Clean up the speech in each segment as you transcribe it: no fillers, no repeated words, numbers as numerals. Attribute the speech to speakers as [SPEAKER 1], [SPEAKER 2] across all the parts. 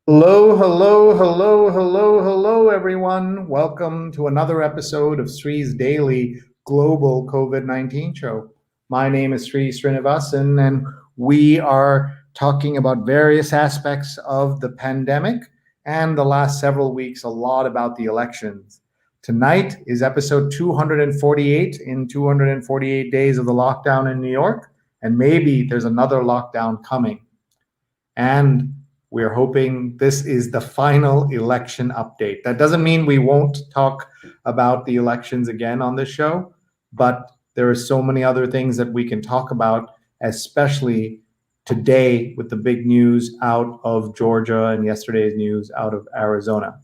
[SPEAKER 1] Hello, hello, hello, hello, hello, everyone. Welcome to another episode of Sree's daily global COVID-19 show. My name is Sree Sreenivasan, and we are talking about various aspects of the pandemic and the last several weeks, a lot about the elections. Tonight is episode 248 in 248 days of the lockdown in New York, and maybe there's another lockdown coming. And we're hoping this is the final election update. That doesn't mean we won't talk about the elections again on this show, but there are so many other things that we can talk about, especially today with the big news out of Georgia and yesterday's news out of Arizona.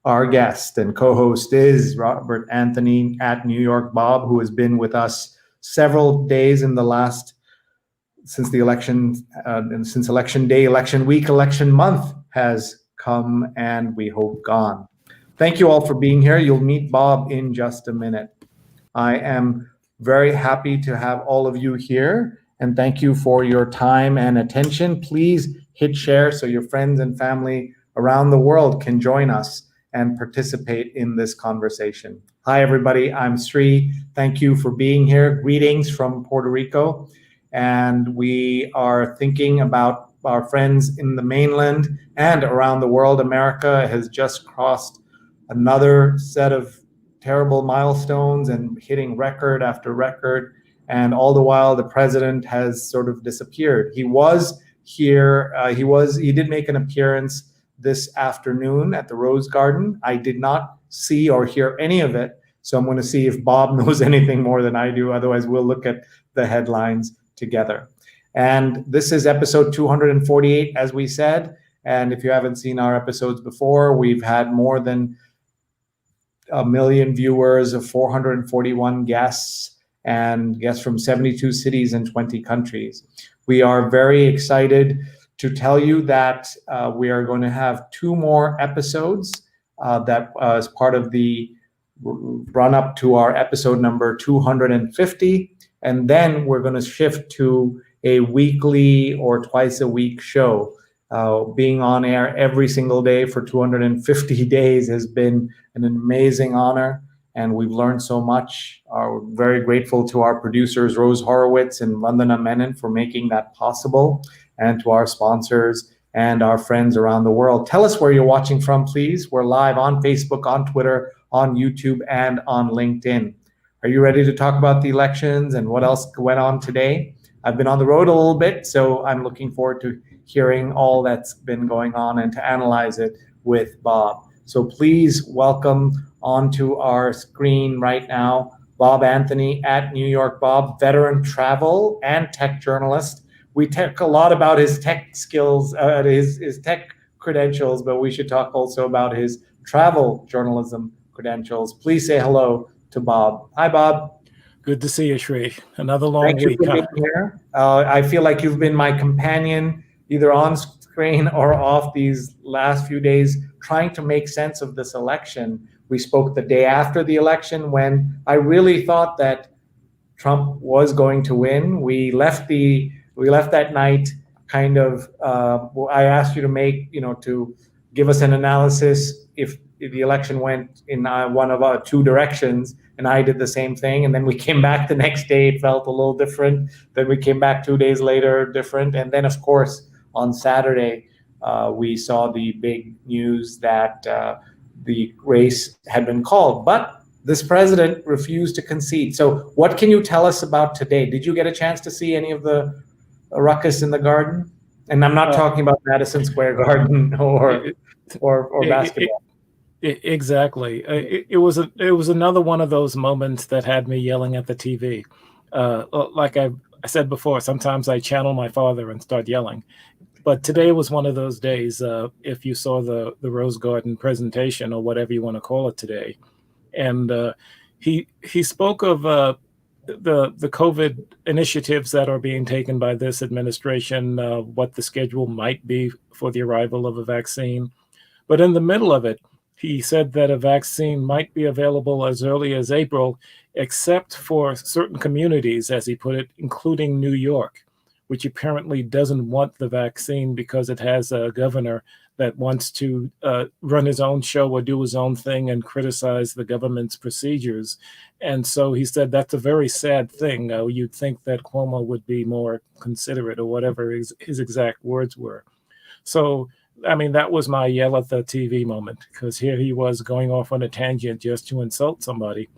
[SPEAKER 1] Our guest and co-host is Robert Anthony at New York Bob, who has been with us several days in the last since the election, and since election day, election week, election month has come and we hope gone. Thank you all for being here. You'll meet Bob in just a minute. I am very happy to have all of you here and thank you for your time and attention. Please hit share so your friends and family around the world can join us and participate in this conversation. Hi, everybody. I'm Sree. Thank you for being here. Greetings from Puerto Rico. And we are thinking about our friends in the mainland and around the world. America has just crossed another set of terrible milestones and hitting record after record. And all the while, the president has sort of disappeared. He was here. He did make an appearance this afternoon at the Rose Garden. I did not see or hear any of it. So I'm going to see if Bob knows anything more than I do. Otherwise, we'll look at the headlines together. And this is episode 248, as we said. And if you haven't seen our episodes before, we've had more than 1 million viewers, of 441 guests, and guests from 72 cities and 20 countries. We are very excited to tell you that we are going to have 2 more episodes that as part of the run up to our episode number 250. And then we're going to shift to a weekly or twice a week show. Being on air every single day for 250 days has been an amazing honor, and we've learned so much. We're very grateful to our producers, Rose Horowitz and Vandana Menon, for making that possible, and to our sponsors and our friends around the world. Tell us where you're watching from, please. We're live on Facebook, on Twitter, on YouTube, and on LinkedIn. Are you ready to talk about the elections and what else went on today? I've been on the road a little bit, so I'm looking forward to hearing all that's been going on and to analyze it with Bob. So please welcome onto our screen right now, Bob Anthony at New York Bob, veteran travel and tech journalist. We talk a lot about his tech skills, his tech credentials, but we should talk also about his travel journalism credentials. Please say hello to Bob. Hi, Bob.
[SPEAKER 2] Good to see you, Sree. Another long week.
[SPEAKER 1] Thank you for being here. I feel like you've been my companion either on screen or off these last few days, trying to make sense of this election. We spoke the day after the election when I really thought that Trump was going to win. We left that night kind of. I asked you to give us an analysis if the election went in one of our 2 directions, and I did the same thing. And then we came back the next day, it felt a little different. Then we came back 2 days later, different. And then, of course, on Saturday, we saw the big news that the race had been called. But this president refused to concede. So what can you tell us about today? Did you get a chance to see any of the ruckus in the garden? And I'm not talking about Madison Square Garden or basketball.
[SPEAKER 2] Exactly. It was another one of those moments that had me yelling at the TV. Like I said before, sometimes I channel my father and start yelling. But today was one of those days. If you saw the Rose Garden presentation or whatever you want to call it today, and he spoke of the COVID initiatives that are being taken by this administration, what the schedule might be for the arrival of a vaccine. But in the middle of it, he said that a vaccine might be available as early as April, except for certain communities, as he put it, including New York, which apparently doesn't want the vaccine because it has a governor that wants to run his own show or do his own thing and criticize the government's procedures. And so he said that's a very sad thing. You'd think that Cuomo would be more considerate, or whatever his exact words were. So, I mean, that was my yell at the TV moment, because here he was going off on a tangent just to insult somebody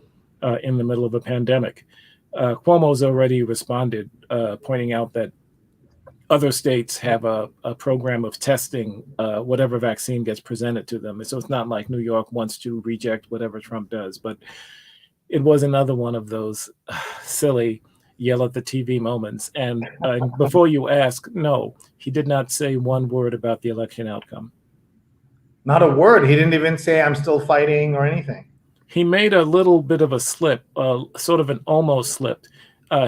[SPEAKER 2] in the middle of a pandemic. Cuomo's already responded, pointing out that other states have a program of testing whatever vaccine gets presented to them. So it's not like New York wants to reject whatever Trump does, but it was another one of those silly yell at the TV moments. And before you ask, no, he did not say one word about the election outcome.
[SPEAKER 1] Not a word. He didn't even say, I'm still fighting or anything.
[SPEAKER 2] He made a little bit of a slip, sort of an almost slip.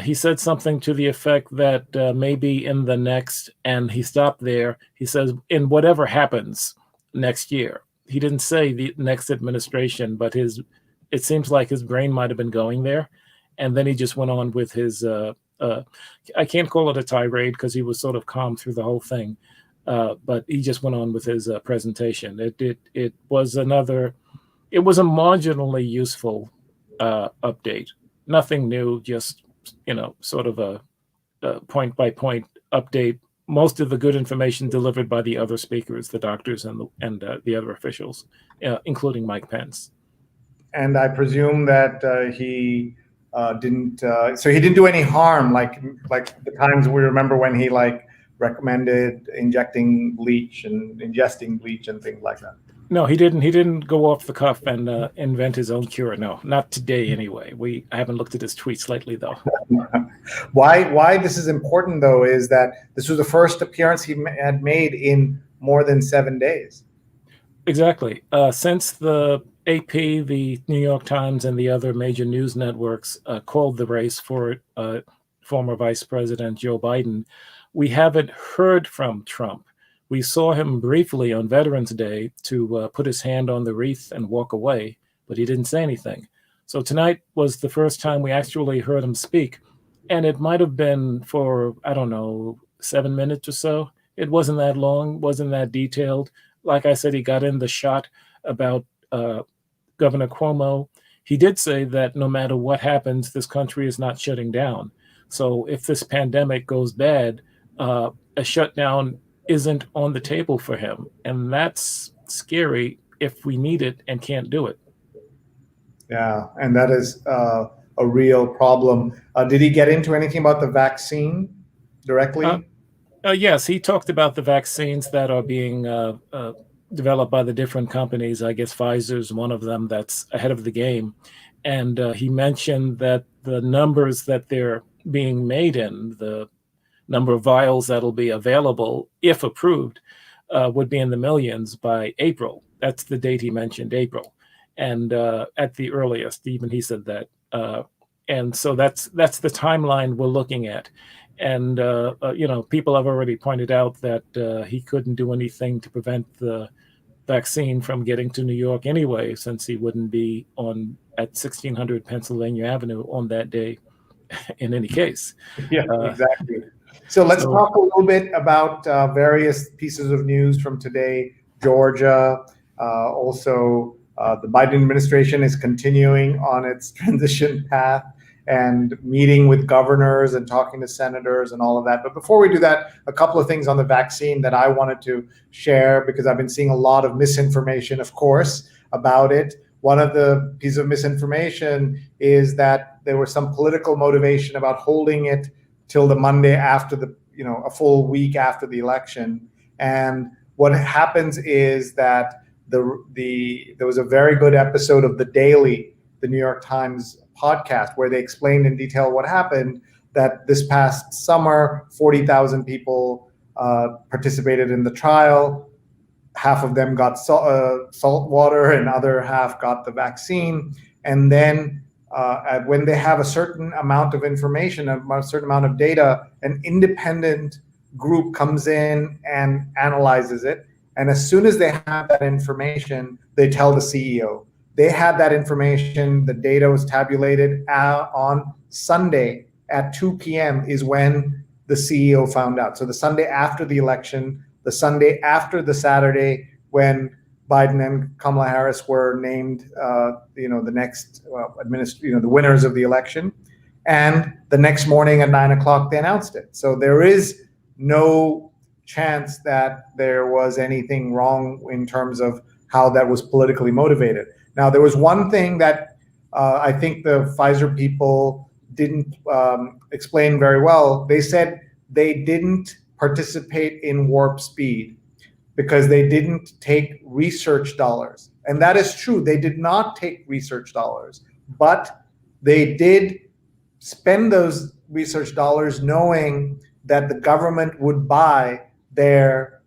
[SPEAKER 2] He said something to the effect that maybe in the next, and he stopped there. He says, in whatever happens next year. He didn't say the next administration, but it seems like his brain might have been going there. And then he just went on with his, I can't call it a tirade because he was sort of calm through the whole thing. But he just went on with his presentation. It was a marginally useful update. Nothing new, just, sort of a point by point update. Most of the good information delivered by the other speakers, the doctors and the other officials, including Mike Pence.
[SPEAKER 1] And I presume that he didn't. So he didn't do any harm, like the times we remember when he recommended injecting bleach and ingesting bleach and things like that.
[SPEAKER 2] No, he didn't. He didn't go off the cuff and invent his own cure. No, not today anyway. I haven't looked at his tweets lately, though.
[SPEAKER 1] Why this is important, though, is that this was the first appearance he had made in more than 7 days.
[SPEAKER 2] Exactly. Since the AP, the New York Times, and the other major news networks called the race for former Vice President Joe Biden, we haven't heard from Trump. We saw him briefly on Veterans Day to put his hand on the wreath and walk away, but he didn't say anything. So tonight was the first time we actually heard him speak. And it might have been for, 7 minutes or so. It wasn't that long, wasn't that detailed. Like I said, he got in the shot about Governor Cuomo. He did say that no matter what happens, this country is not shutting down. So if this pandemic goes bad, a shutdown isn't on the table for him. And that's scary if we need it and can't do it.
[SPEAKER 1] Yeah, and that is a real problem. Did he get into anything about the vaccine directly?
[SPEAKER 2] Yes, he talked about the vaccines that are being developed by the different companies. I guess Pfizer's one of them that's ahead of the game. And he mentioned that the numbers that they're being made in, the number of vials that'll be available, if approved, would be in the millions by April. That's the date he mentioned, April. And at the earliest, even he said that. And so that's the timeline we're looking at. And, people have already pointed out that he couldn't do anything to prevent the vaccine from getting to New York anyway, since he wouldn't be at 1600 Pennsylvania Avenue on that day in any case.
[SPEAKER 1] Yeah, exactly. So let's talk a little bit about various pieces of news from today. Georgia, also the Biden administration is continuing on its transition path and meeting with governors and talking to senators and all of that. But before we do that, a couple of things on the vaccine that I wanted to share, because I've been seeing a lot of misinformation, of course, about it. One of the pieces of misinformation is that there was some political motivation about holding it till the Monday after a full week after the election. And what happens is that there was a very good episode of The Daily, the New York Times podcast, where they explained in detail what happened, that this past summer, 40,000 people participated in the trial. Half of them got salt water and other half got the vaccine. And then when they have a certain amount of information, a certain amount of data, an independent group comes in and analyzes it. And as soon as they have that information, they tell the CEO. They had that information, the data was tabulated on Sunday at 2 p.m. is when the CEO found out. So the Sunday after the election, the Sunday after the Saturday when Biden and Kamala Harris were named, the next the winners of the election, and the next morning at 9 o'clock they announced it. So there is no chance that there was anything wrong in terms of how that was politically motivated. Now, there was one thing that I think the Pfizer people didn't explain very well. They said they didn't participate in warp speed because they didn't take research dollars. And that is true. They did not take research dollars, but they did spend those research dollars knowing that the government would buy their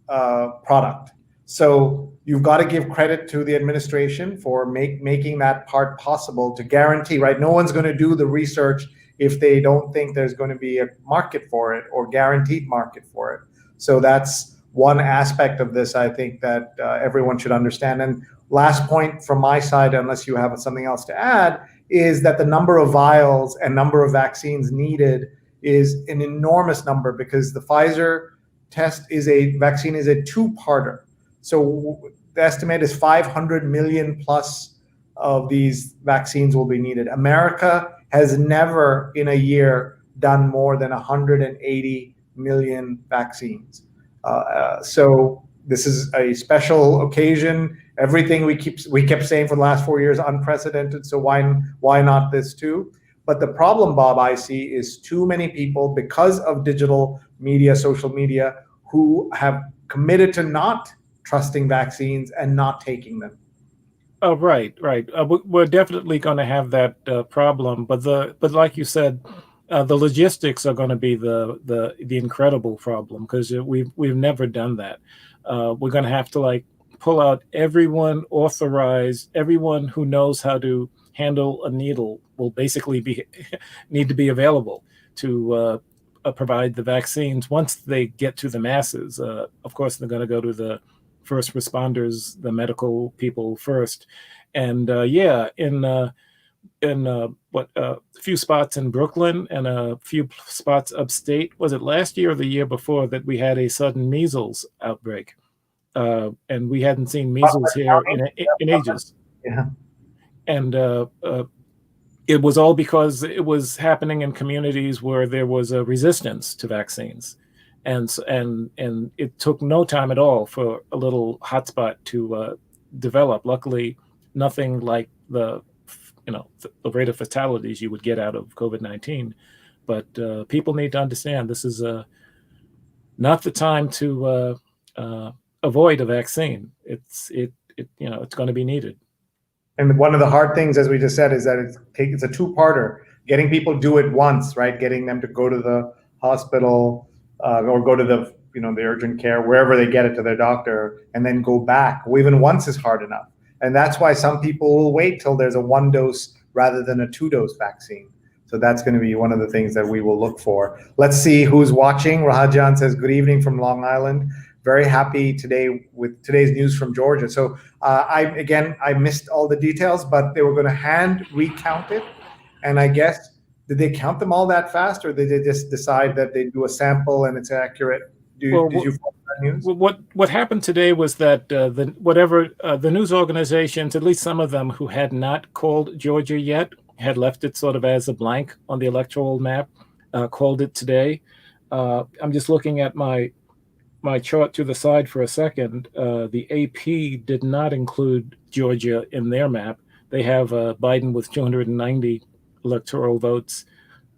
[SPEAKER 1] product. So you've got to give credit to the administration for making that part possible to guarantee, right? No one's going to do the research if they don't think there's going to be a market for it or guaranteed market for it. So that's one aspect of this, I think, that everyone should understand. And last point from my side, unless you have something else to add, is that the number of vials and number of vaccines needed is an enormous number, because the Pfizer vaccine is a two-parter. So the estimate is 500 million plus of these vaccines will be needed. America has never in a year done more than 180 million vaccines. So this is a special occasion. Everything we kept saying for the last 4 years, unprecedented. So why not this too? But the problem, Bob, I see is too many people, because of digital media, social media, who have committed to not trusting vaccines and not taking them.
[SPEAKER 2] Oh, right. We're definitely going to have that problem, but like you said, the logistics are going to be the incredible problem, because we've never done that. We're going to have to pull out everyone authorized, everyone who knows how to handle a needle will basically need to be available to provide the vaccines once they get to the masses. Of course, they're going to go to the first responders, the medical people first, and in a few spots in Brooklyn and a few spots upstate. Was it last year or the year before that we had a sudden measles outbreak? And we hadn't seen measles here in ages.
[SPEAKER 1] Yeah.
[SPEAKER 2] And it was all because it was happening in communities where there was a resistance to vaccines. And it took no time at all for a little hotspot to develop. Luckily, nothing like the rate of fatalities you would get out of COVID-19. But people need to understand this is not the time to avoid a vaccine. It's going to be needed.
[SPEAKER 1] And one of the hard things, as we just said, is that it's a two-parter. Getting people to do it once, right? Getting them to go to the hospital or go to the urgent care, wherever they get it, to their doctor, and then go back. Well, even once is hard enough. And that's why some people will wait till there's a 1-dose rather than a 2-dose vaccine. So that's going to be one of the things that we will look for. Let's see who's watching. Rahajan says, good evening from Long Island. Very happy today with today's news from Georgia. So I missed all the details, but they were going to hand recount it. And I guess, did they count them all that fast, or did they just decide that they do a sample and it's accurate? Did you follow that news?
[SPEAKER 2] What happened today was that the news organizations, at least some of them who had not called Georgia yet, had left it sort of as a blank on the electoral map, called it today. I'm just looking at my chart to the side for a second. The AP did not include Georgia in their map. They have Biden with 290 electoral votes,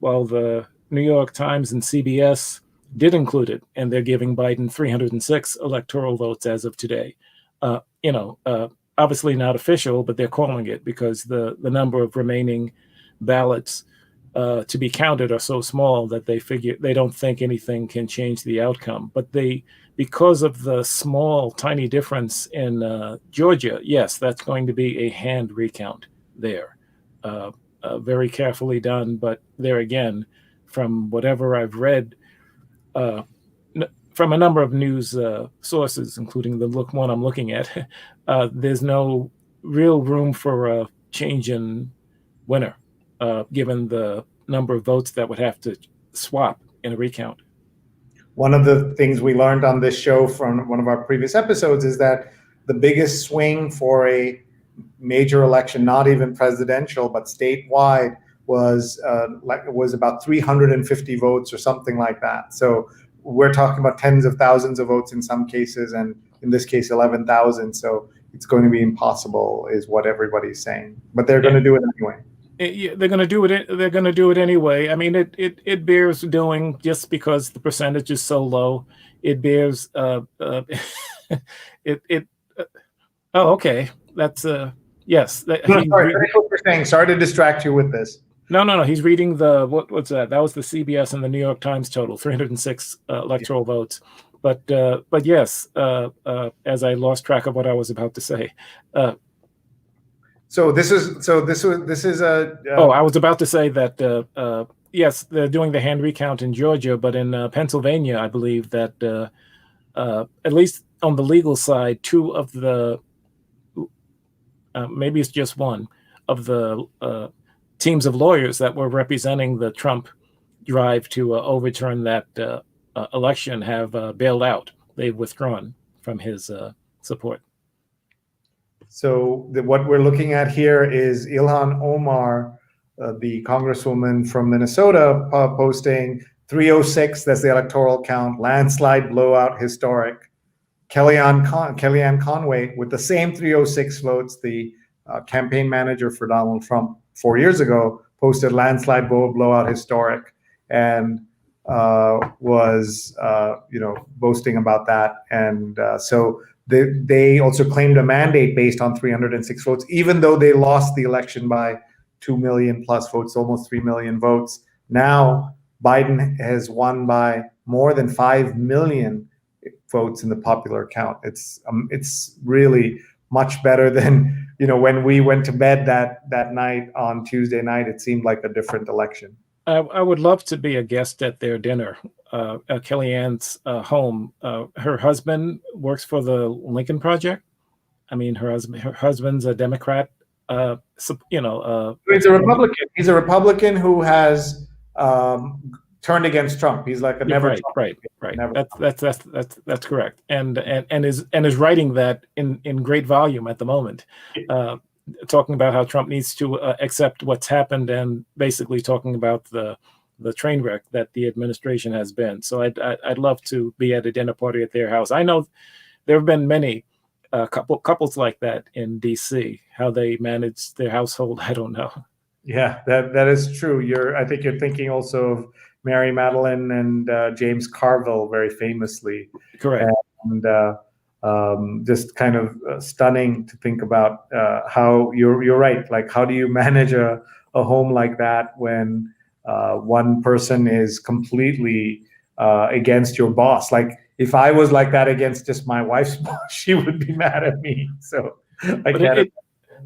[SPEAKER 2] while the New York Times and CBS did include it, and they're giving Biden 306 electoral votes as of today. Obviously not official, but they're calling it because the number of remaining ballots to be counted are so small that they don't think anything can change the outcome. But because of the small, tiny difference in Georgia, yes, that's going to be a hand recount there. Very carefully done, but there again, from whatever I've read, from a number of news sources, including the one I'm looking at, there's no real room for a change in winner, given the number of votes that would have to swap in a recount.
[SPEAKER 1] One of the things we learned on this show from one of our previous episodes is that the biggest swing for a major election, not even presidential, but statewide, was about 350 votes or something like that. So we're talking about tens of thousands of votes in some cases, and in this case, 11,000. So it's going to be impossible, is what everybody's saying. But they're going to do it anyway.
[SPEAKER 2] They're going to do it. They're going to do it anyway. I mean, it bears doing just because the percentage is so low. It bears. Oh, okay. That's yes.
[SPEAKER 1] Sorry, finish what you're saying. Sorry to distract you with this.
[SPEAKER 2] No. He's reading the what's that? That was the CBS and the New York Times total, 306 electoral votes. But yes, as I lost track of what I was about to say.
[SPEAKER 1] So this is a.
[SPEAKER 2] I was about to say that yes, they're doing the hand recount in Georgia, but in Pennsylvania, I believe that at least on the legal side, two of the maybe it's just one of the teams of lawyers that were representing the Trump drive to overturn that election have bailed out. They've withdrawn from his support.
[SPEAKER 1] So what we're looking at here is Ilhan Omar, the congresswoman from Minnesota, posting 306, that's the electoral count, landslide blowout, historic. Kellyanne Conway with the same 306 votes, the campaign manager for Donald Trump 4 years ago, posted landslide blowout, historic, and was boasting about that. And so they also claimed a mandate based on 306 votes, even though they lost the election by 2 million plus votes, almost 3 million votes. Now Biden has won by more than 5 million votes in the popular count. It's really much better than, when we went to bed that night on Tuesday night. It seemed like a different election.
[SPEAKER 2] I would love to be a guest at their dinner, at Kellyanne's home. Her husband works for the Lincoln Project. I mean, her husband's a Democrat. He's a
[SPEAKER 1] Republican. He's a Republican who has turned against Trump. He's like a never.
[SPEAKER 2] Right. Never. That's correct. And is writing that in great volume at the moment. Talking about how Trump needs to accept what's happened, and basically talking about the train wreck that the administration has been. So I'd love to be at a dinner party at their house. I know there have been many couples like that in DC. How they manage their household, I don't know.
[SPEAKER 1] Yeah, that is true. I think you're thinking also of Mary Madeline and James Carville, very famously.
[SPEAKER 2] Correct.
[SPEAKER 1] And just kind of stunning to think about how you're right. Like, how do you manage a home like that when one person is completely against your boss? Like, if I was like that against just my wife's boss, she would be mad at me. So I get it.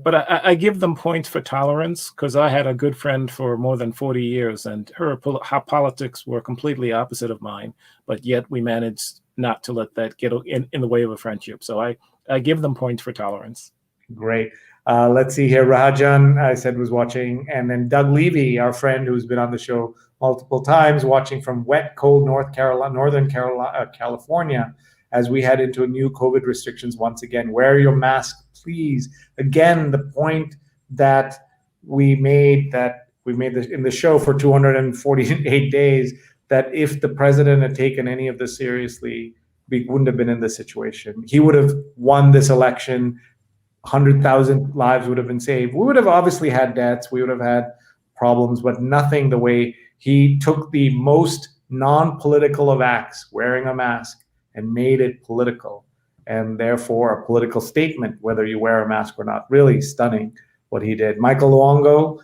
[SPEAKER 2] But I give them points for tolerance, because I had a good friend for more than 40 years, and her politics were completely opposite of mine, but yet we managed not to let that get in the way of a friendship. So I give them points for tolerance.
[SPEAKER 1] Great. Let's see here. Rajan, I said, was watching. And then Doug Levy, our friend who's been on the show multiple times, watching from wet, cold Northern California, as we head into new COVID restrictions once again. Wear your mask, please. Again, the point that we made in the show for 248 days, that if the president had taken any of this seriously, we wouldn't have been in this situation. He would have won this election. 100,000 lives would have been saved. We would have obviously had deaths. We would have had problems, but nothing the way he took the most non-political of acts, wearing a mask, and made it political, and therefore a political statement, whether you wear a mask or not. Really stunning what he did. Michael Luongo,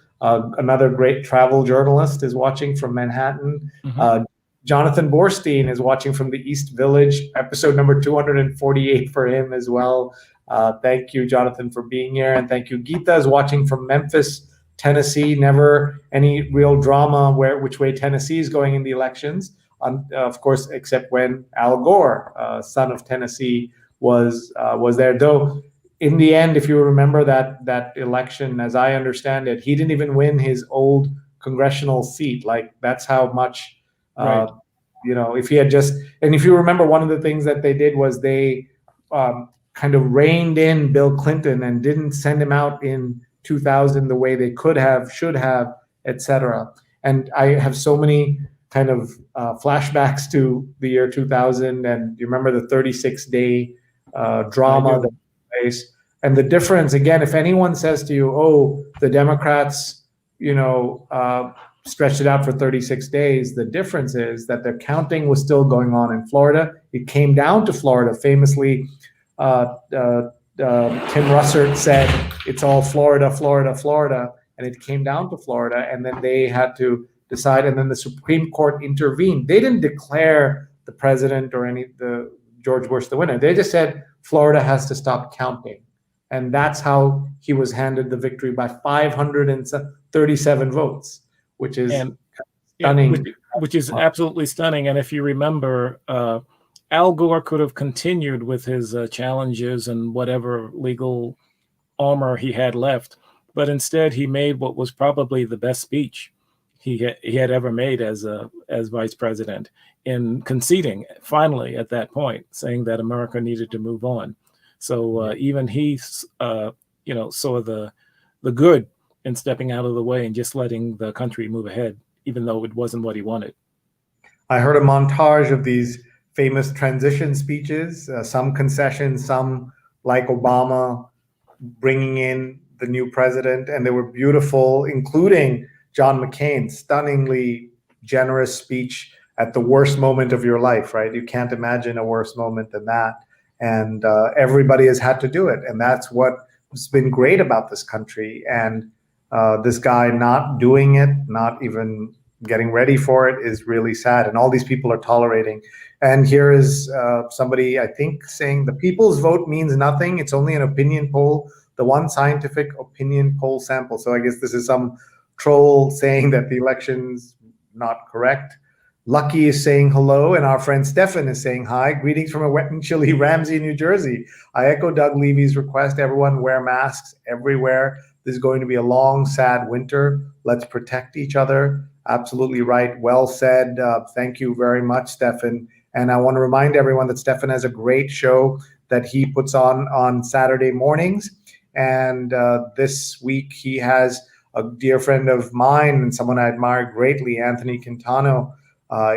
[SPEAKER 1] another great travel journalist, is watching from Manhattan. Mm-hmm. Jonathan Borstein is watching from the East Village, episode number 248 for him as well. Thank you, Jonathan, for being here. And thank you. Geeta is watching from Memphis, Tennessee. Never any real drama which way Tennessee is going in the elections. Of course, except when Al Gore, son of Tennessee, was there. Though, in the end, if you remember that election, as I understand it, he didn't even win his old congressional seat. Like, that's how much if he had just, and if you remember, one of the things that they did was they kind of reined in Bill Clinton and didn't send him out in 2000 the way they could have, should have, etc. And I have so many kind of flashbacks to the year 2000, and you remember the 36-day drama that took place. And the difference, again, if anyone says to you, oh, the Democrats, stretched it out for 36 days, the difference is that the counting was still going on in Florida. It came down to Florida. Famously, Tim Russert said, it's all Florida, Florida, Florida. And it came down to Florida, and then they had to decide, and then the Supreme Court intervened. They didn't declare the president or the George Bush the winner. They just said Florida has to stop counting. And that's how he was handed the victory by 537 votes, which is stunning.
[SPEAKER 2] Which is absolutely stunning. And if you remember, Al Gore could have continued with his challenges and whatever legal armor he had left, but instead he made what was probably the best speech he had ever made as vice president, in conceding finally at that point, saying that America needed to move on. So even he, saw the good in stepping out of the way and just letting the country move ahead, even though it wasn't what he wanted.
[SPEAKER 1] I heard a montage of these famous transition speeches, some concessions, some like Obama bringing in the new president, and they were beautiful, including John McCain's stunningly generous speech at the worst moment of your life, right? You can't imagine a worse moment than that. And everybody has had to do it. And that's what's been great about this country. And this guy not doing it, not even getting ready for it, is really sad. And all these people are tolerating. And here is somebody, I think, saying the people's vote means nothing. It's only an opinion poll, the one scientific opinion poll sample. So I guess this is some troll saying that the election's not correct. Lucky is saying hello, and our friend Stefan is saying hi. Greetings from a wet and chilly Ramsey, New Jersey. I echo Doug Levy's request. Everyone wear masks everywhere. This is going to be a long, sad winter. Let's protect each other. Absolutely right. Well said. Thank you very much, Stefan. And I want to remind everyone that Stefan has a great show that he puts on Saturday mornings. And this week he has a dear friend of mine and someone I admire greatly, Anthony Quintano,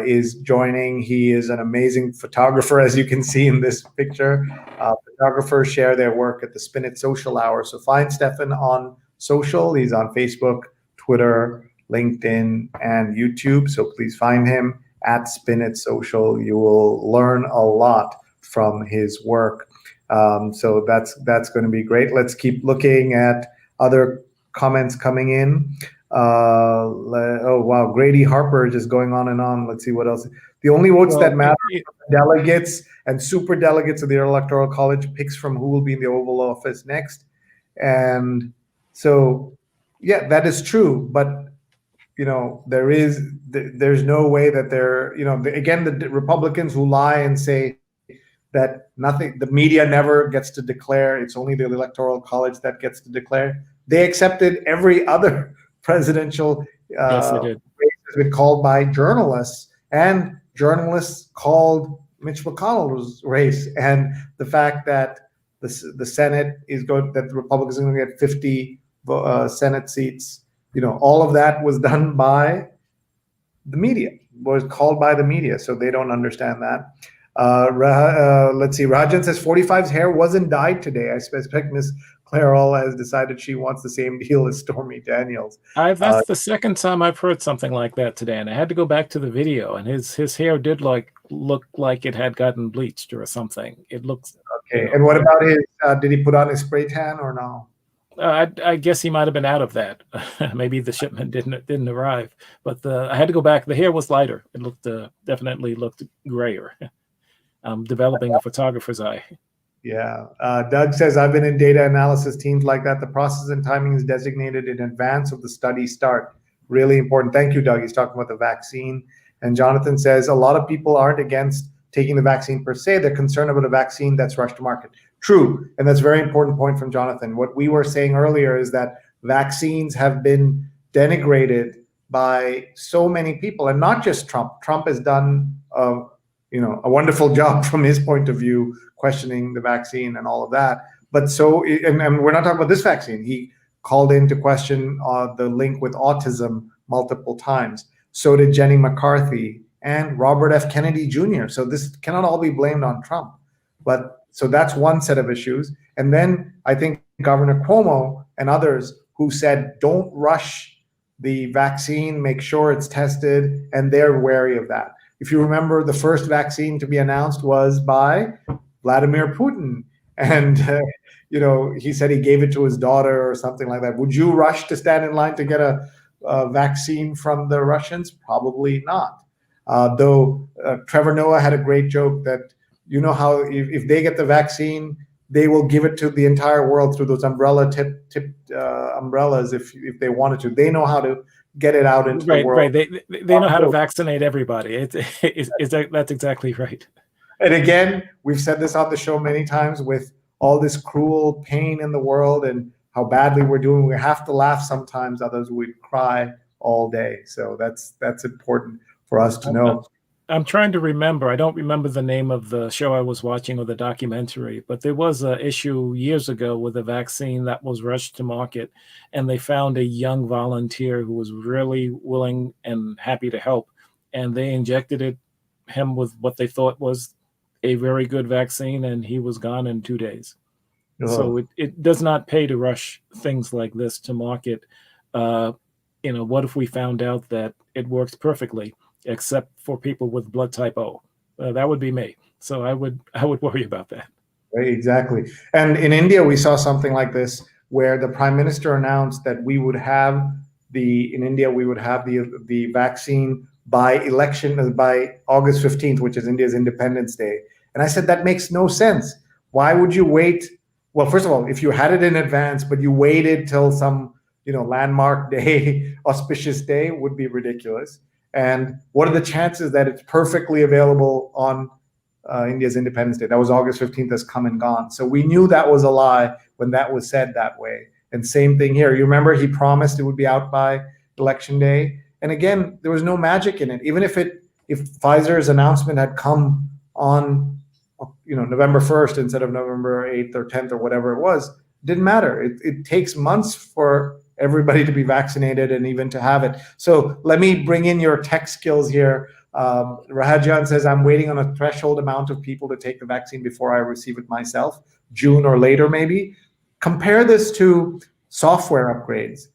[SPEAKER 1] is joining. He is an amazing photographer, as you can see in this picture. Photographers share their work at the Spin It Social Hour. So find Stefan on social. He's on Facebook, Twitter, LinkedIn, and YouTube. So please find him at Spin It Social. You will learn a lot from his work. So that's going to be great. Let's keep looking at other comments coming in. Oh wow, Grady Harper just going on and on. Let's see what else. The only votes that matter are delegates and super delegates of the Electoral College picks from who will be in the Oval Office next. And so, yeah, that is true. But there's no way that again, the Republicans who lie and say that the media never gets to declare. It's only the Electoral College that gets to declare. They accepted every other presidential
[SPEAKER 2] yes, they did.
[SPEAKER 1] race has been called by journalists, and journalists called Mitch McConnell's race. And the fact that the Senate that the Republicans are going to get 50 Senate seats, all of that was done by the media, was called by the media. So they don't understand that. Let's see. Rajan says 45's hair wasn't dyed today. I suspect Miss Clairol has decided she wants the same deal as Stormy Daniels.
[SPEAKER 2] That's the second time I've heard something like that today, and I had to go back to the video. And his hair did look like it had gotten bleached or something. It looks
[SPEAKER 1] okay. And what about his? Did he put on his spray tan or no?
[SPEAKER 2] I guess he might have been out of that. Maybe the shipment didn't arrive. But I had to go back. The hair was lighter. It definitely looked grayer. Developing a photographer's eye.
[SPEAKER 1] Yeah. Doug says, I've been in data analysis teams like that. The process and timing is designated in advance of the study start. Really important. Thank you, Doug. He's talking about the vaccine. And Jonathan says, a lot of people aren't against taking the vaccine per se. They're concerned about a vaccine that's rushed to market. True. And that's a very important point from Jonathan. What we were saying earlier is that vaccines have been denigrated by so many people, and not just Trump. Trump has done a wonderful job from his point of view, questioning the vaccine and all of that. But and we're not talking about this vaccine. He called into question the link with autism multiple times. So did Jenny McCarthy and Robert F. Kennedy Jr. So this cannot all be blamed on Trump. But so that's one set of issues. And then I think Governor Cuomo and others who said, don't rush the vaccine, make sure it's tested, and they're wary of that. If you remember, the first vaccine to be announced was by Vladimir Putin. And, he said he gave it to his daughter or something like that. Would you rush to stand in line to get a vaccine from the Russians? Probably not. Though Trevor Noah had a great joke that, how if they get the vaccine, they will give it to the entire world through those tipped umbrellas if they wanted to. They know how to get it out into the world.
[SPEAKER 2] Right. They know how to vaccinate everybody. That's exactly right.
[SPEAKER 1] And again, we've said this on the show many times, with all this cruel pain in the world and how badly we're doing. We have to laugh sometimes, others would cry all day. So that's important for us to know.
[SPEAKER 2] I'm trying to remember. I don't remember the name of the show I was watching or the documentary, but there was an issue years ago with a vaccine that was rushed to market, and they found a young volunteer who was really willing and happy to help, and they injected him with what they thought was a very good vaccine, and he was gone in 2 days. Oh. So it does not pay to rush things like this to market. What if we found out that it works perfectly, except for people with blood type O? That would be me. So I would worry about that.
[SPEAKER 1] Right, exactly. And in India, we saw something like this, where the prime minister announced that we would have the vaccine by August 15th, which is India's Independence Day. And I said, that makes no sense. Why would you wait? Well, first of all, if you had it in advance, but you waited till some, landmark day, auspicious day, would be ridiculous. And what are the chances that it's perfectly available on India's Independence Day? That was August 15th, has come and gone. So we knew that was a lie when that was said that way. And same thing here. You remember he promised it would be out by Election Day. And again, there was no magic in it. Even if Pfizer's announcement had come on November 1st instead of November 8th or 10th or whatever it was, didn't matter. It takes months for everybody to be vaccinated and even to have it. So let me bring in your tech skills here. Rahajan says, I'm waiting on a threshold amount of people to take the vaccine before I receive it myself, June or later maybe. Compare this to software upgrades.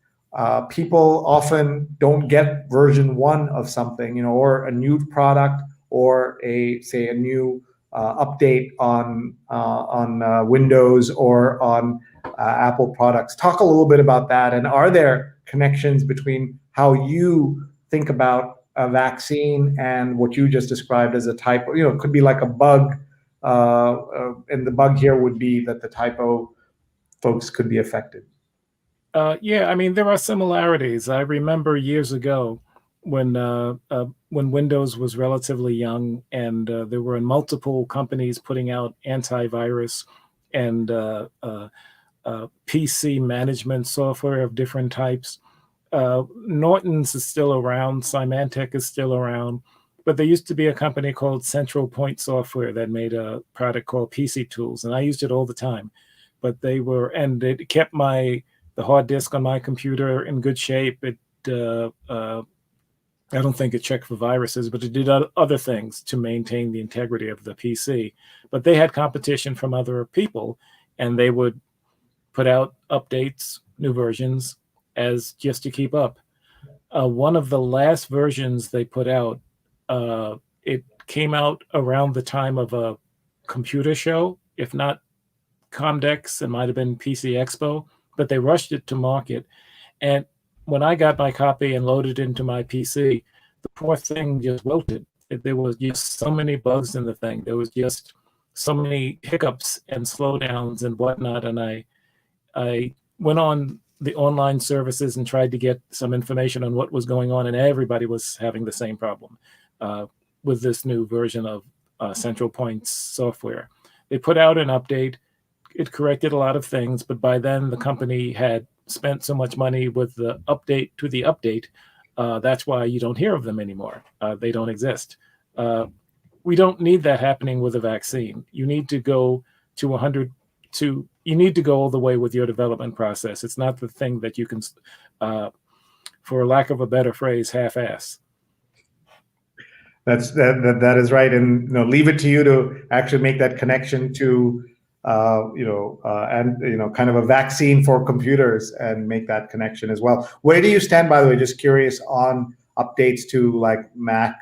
[SPEAKER 1] People often don't get version 1 of something, or a new product, or a new update on Windows or on Apple products. Talk a little bit about that. And are there connections between how you think about a vaccine and what you just described as a typo? It could be like a bug, and the bug here would be that the typo folks could be affected.
[SPEAKER 2] There are similarities. I remember years ago when Windows was relatively young, and there were multiple companies putting out antivirus and PC management software of different types. Norton's is still around, Symantec is still around, but there used to be a company called Central Point Software that made a product called PC Tools, and I used it all the time. But it kept the hard disk on my computer in good shape. I don't think it checked for viruses, but it did other things to maintain the integrity of the PC. But they had competition from other people, and they would put out updates, new versions, as just to keep up. One of the last versions they put out, it came out around the time of a computer show, if not Comdex, it might have been PC Expo, but they rushed it to market. And when I got my copy and loaded into my PC, the poor thing just wilted. There was just so many bugs in the thing. There was just so many hiccups and slowdowns and whatnot. And I went on the online services and tried to get some information on what was going on, and everybody was having the same problem with this new version of Central Point's software. They put out an update. It corrected a lot of things, but by then the company had spent so much money with the update to the update That's why you don't hear of them anymore. They don't exist. We don't need that happening with a vaccine. You need to go to 100 to, you need to go all the way with your development process. It's not the thing that you can, for lack of a better phrase, half-ass.
[SPEAKER 1] That is right, and leave it to you to actually make that connection to kind of a vaccine for computers and make that connection as well. Where do you stand, by the way? Just curious on updates to like Mac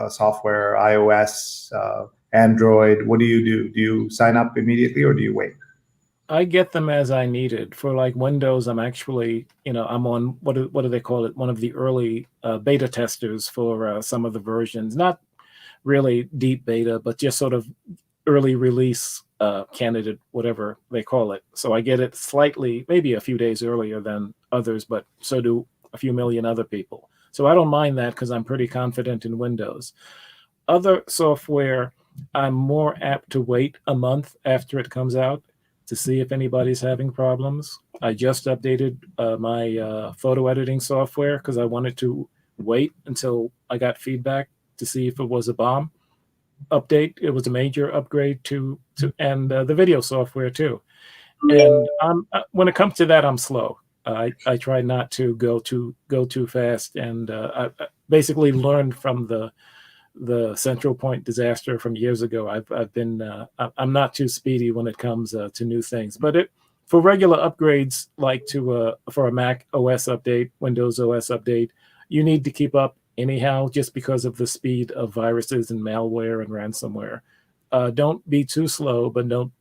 [SPEAKER 1] software, iOS, Android. What do you do? Do you sign up immediately or do you wait?
[SPEAKER 2] I get them as I need it. For like Windows, I'm actually, I'm on, what do they call it? One of the early beta testers for some of the versions. Not really deep beta, but just sort of early release candidate, whatever they call it. So I get it slightly, maybe a few days earlier than others, but so do a few million other people. So I don't mind that because I'm pretty confident in Windows. Other software, I'm more apt to wait a month after it comes out to see if anybody's having problems. I just updated my photo editing software because I wanted to wait until I got feedback to see if it was a bomb update. It was a major upgrade to and the video software too. And when it comes to that, I'm slow. I try not to go too fast, and I basically learned from the Central Point disaster from years ago. I'm not too speedy when it comes to new things, but for regular upgrades, like for a Mac OS update, Windows OS update, you need to keep up anyhow, just because of the speed of viruses and malware and ransomware. Don't be too slow, but don't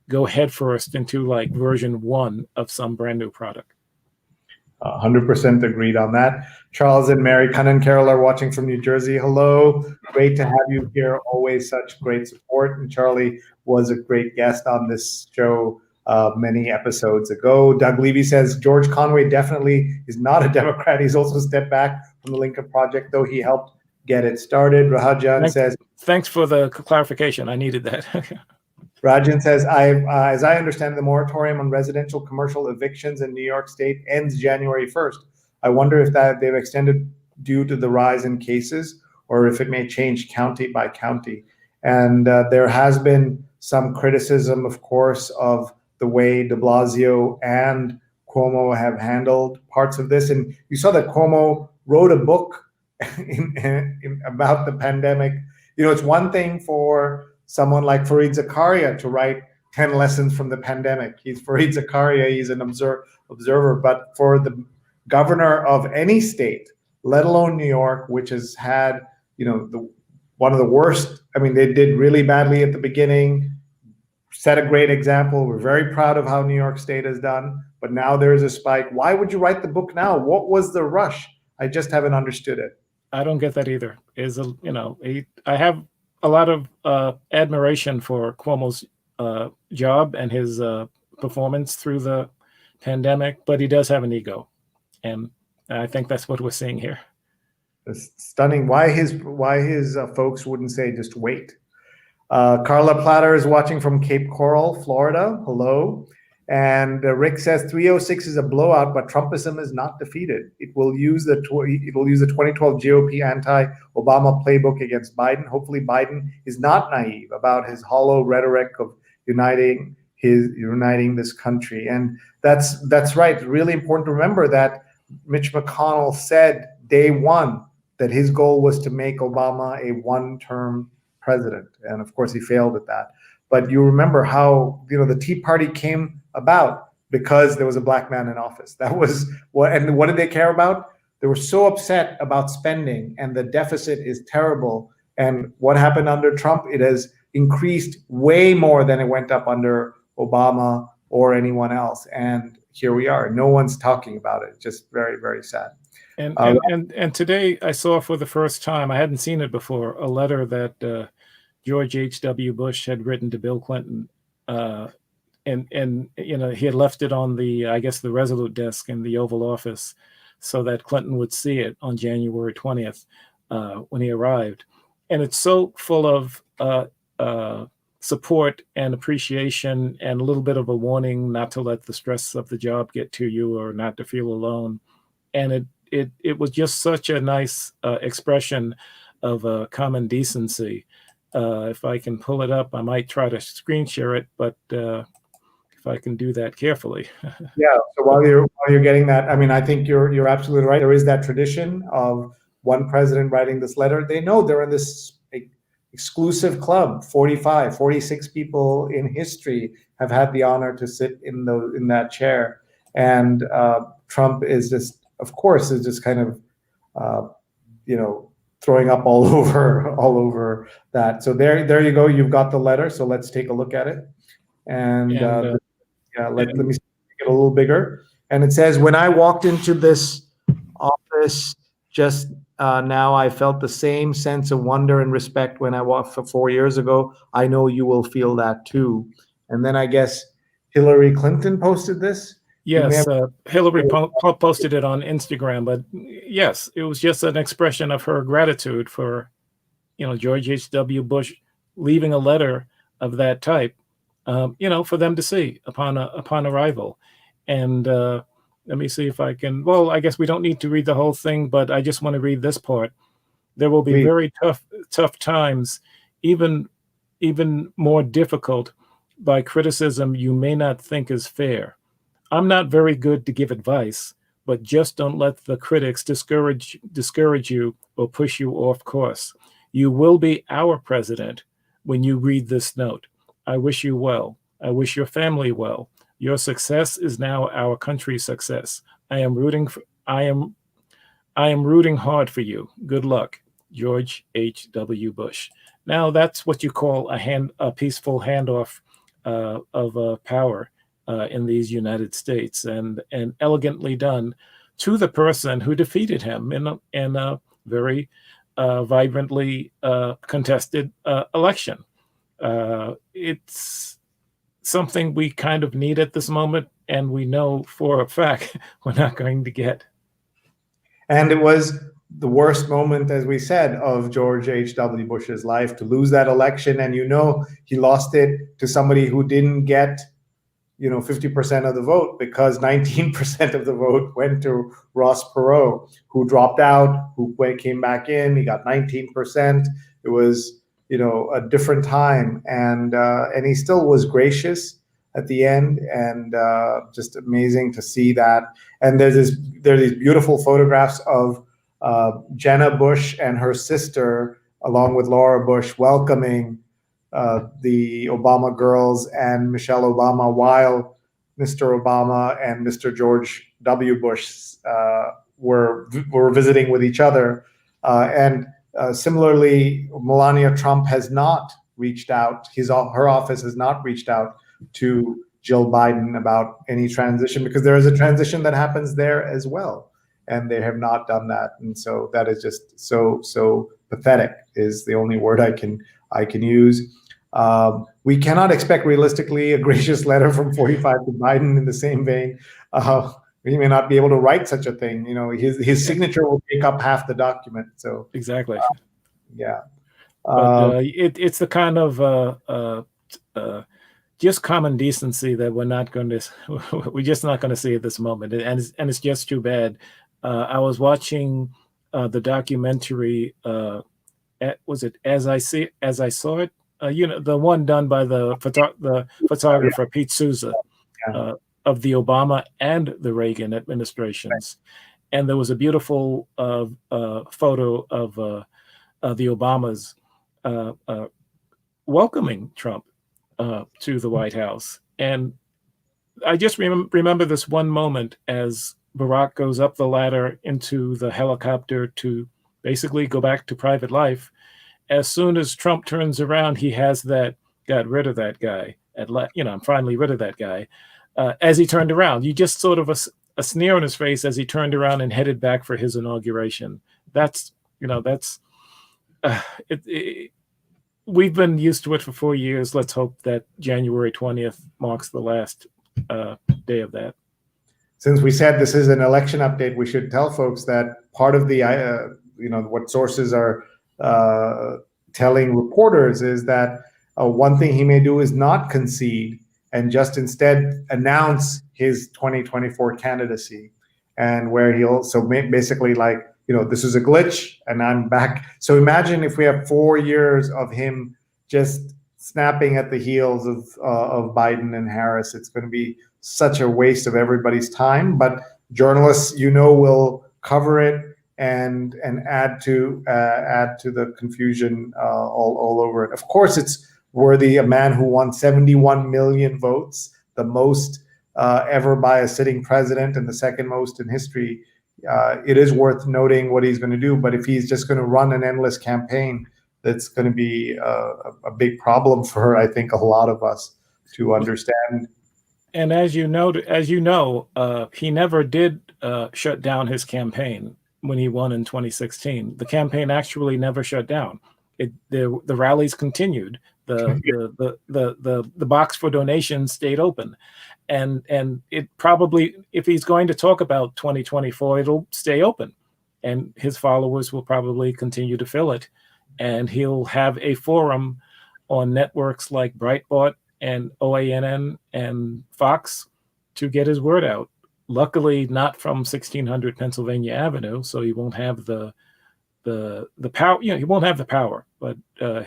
[SPEAKER 2] go headfirst into like version 1 of some brand new product.
[SPEAKER 1] 100% agreed on that. Charles and Mary Cunnan Carroll are watching from New Jersey. Hello, great to have you here. Always such great support. And Charlie was a great guest on this show many episodes ago. Doug Levy says George Conway definitely is not a Democrat. He's also stepped back from the Lincoln Project, though he helped get it started. Rajan says,
[SPEAKER 2] thanks for the clarification. I needed that.
[SPEAKER 1] Rajan says, as I understand, the moratorium on residential commercial evictions in New York State ends January 1st. I wonder if they've extended due to the rise in cases, or if it may change county by county. And there has been some criticism, of course, of the way de Blasio and Cuomo have handled parts of this. And you saw that Cuomo wrote a book about the pandemic. It's one thing for someone like Fareed Zakaria to write 10 lessons from the pandemic. He's Fareed Zakaria, he's an observer, but for the governor of any state, let alone New York, which has had, one of the worst, they did really badly at the beginning, set a great example. We're very proud of how New York State has done, but now there's a spike. Why would you write the book now? What was the rush? I just haven't understood it.
[SPEAKER 2] I don't get that either. I have a lot of admiration for Cuomo's job and his performance through the pandemic, but he does have an ego, and I think that's what we're seeing here.
[SPEAKER 1] It's stunning. Why his folks wouldn't say just wait. Carla Platter is watching from Cape Coral, Florida. Hello. And Rick says 306 is a blowout, but Trumpism is not defeated. It will use the 2012 GOP anti-Obama playbook against Biden. Hopefully, Biden is not naive about his hollow rhetoric of uniting this country. And that's right. Really important to remember that Mitch McConnell said day one that his goal was to make Obama a one-term president, and of course he failed at that. But you remember how the Tea Party came about because there was a black man in office. That was what. And what did they care about? They were so upset about spending, and the deficit is terrible. And what happened under Trump? It has increased way more than it went up under Obama or anyone else. And here we are. No one's talking about it. Just very, very sad.
[SPEAKER 2] And today I saw for the first time, I hadn't seen it before, a letter that George H.W. Bush had written to Bill Clinton. And he had left it on the Resolute desk in the Oval Office so that Clinton would see it on January 20th when he arrived. And it's so full of support and appreciation and a little bit of a warning not to let the stress of the job get to you or not to feel alone. and it was just such a nice expression of common decency. If I can pull it up, I might try to screen share it, but if I can do that carefully.
[SPEAKER 1] Yeah. So while you're getting that, I mean, I think you're absolutely right. There is that tradition of one president writing this letter. They know they're in this exclusive club. 46 people in history have had the honor to sit in that chair, and Trump is just, of course, is just kind of, throwing up all over that. So there you go. You've got the letter. So let's take a look at it. And let me make it a little bigger. And it says, when I walked into this office just now, I felt the same sense of wonder and respect when I walked 4 years ago. I know you will feel that too. And then I guess Hillary Clinton posted this.
[SPEAKER 2] Yes, Hillary posted it on Instagram, but yes, it was just an expression of her gratitude for, George H.W. Bush leaving a letter of that type, for them to see upon arrival. And let me see if I can. Well, I guess we don't need to read the whole thing, but I just want to read this part. There will be very tough times, even more difficult by criticism you may not think is fair. I'm not very good to give advice, but just don't let the critics discourage you or push you off course. You will be our president when you read this note. I wish you well. I wish your family well. Your success is now our country's success. I am rooting hard for you. Good luck, George H.W. Bush. Now that's what you call a peaceful handoff of power in these United States, and elegantly done to the person who defeated him in a very vibrantly contested election. It's something we kind of need at this moment, and we know for a fact we're not going to get.
[SPEAKER 1] And it was the worst moment, as we said, of George H.W. Bush's life, to lose that election. And he lost it to somebody who didn't get 50% of the vote, because 19% of the vote went to Ross Perot, who dropped out, who came back in. He got 19%. It was, a different time, and he still was gracious at the end, and just amazing to see that. And there are these beautiful photographs of Jenna Bush and her sister, along with Laura Bush, welcoming the Obama girls and Michelle Obama, while Mr. Obama and Mr. George W. Bush were visiting with each other. And similarly, Melania Trump has not reached out. Her office has not reached out to Jill Biden about any transition, because there is a transition that happens there as well, and they have not done that. And so that is just so pathetic, is the only word I can use. We cannot expect realistically a gracious letter from 45 to Biden in the same vein. He may not be able to write such a thing. His signature will take up half the document. So
[SPEAKER 2] exactly.
[SPEAKER 1] Yeah.
[SPEAKER 2] But it's the kind of just common decency that we're just not going to see at this moment, and it's just too bad. I was watching the documentary. Was it As I Saw It? The one done by the photographer Pete Souza, of the Obama and the Reagan administrations. Right. And there was a beautiful photo of the Obamas welcoming Trump to the White House. And I just remember this one moment as Barack goes up the ladder into the helicopter to basically go back to private life. As soon as Trump turns around, he has got rid of that guy. I'm finally rid of that guy. As he turned around, you just sort of a sneer on his face as he turned around and headed back for his inauguration. We've been used to it for 4 years. Let's hope that January 20th marks the last day of that.
[SPEAKER 1] Since we said this is an election update, we should tell folks that part of the, what sources are telling reporters is that one thing he may do is not concede and just instead announce his 2024 candidacy. and where he'll basically like, this is a glitch and I'm back. So imagine if we have 4 years of him just snapping at the heels of Biden and Harris. It's going to be such a waste of everybody's time. But journalists, will cover it and add to the confusion all over it. Of course, it's worthy. A man who won 71 million votes, the most ever by a sitting president and the second most in history. It is worth noting what he's going to do. But if he's just going to run an endless campaign, that's going to be a big problem for, I think, a lot of us to understand.
[SPEAKER 2] And as you know, he never did shut down his campaign when he won in 2016. The campaign actually never shut down. The rallies continued. The box for donations stayed open, and it probably, if he's going to talk about 2024, it'll stay open, and his followers will probably continue to fill it, and he'll have a forum on networks like Breitbart and OANN and Fox to get his word out. Luckily, not from 1600 Pennsylvania Avenue, so he won't have the power. He won't have the power, but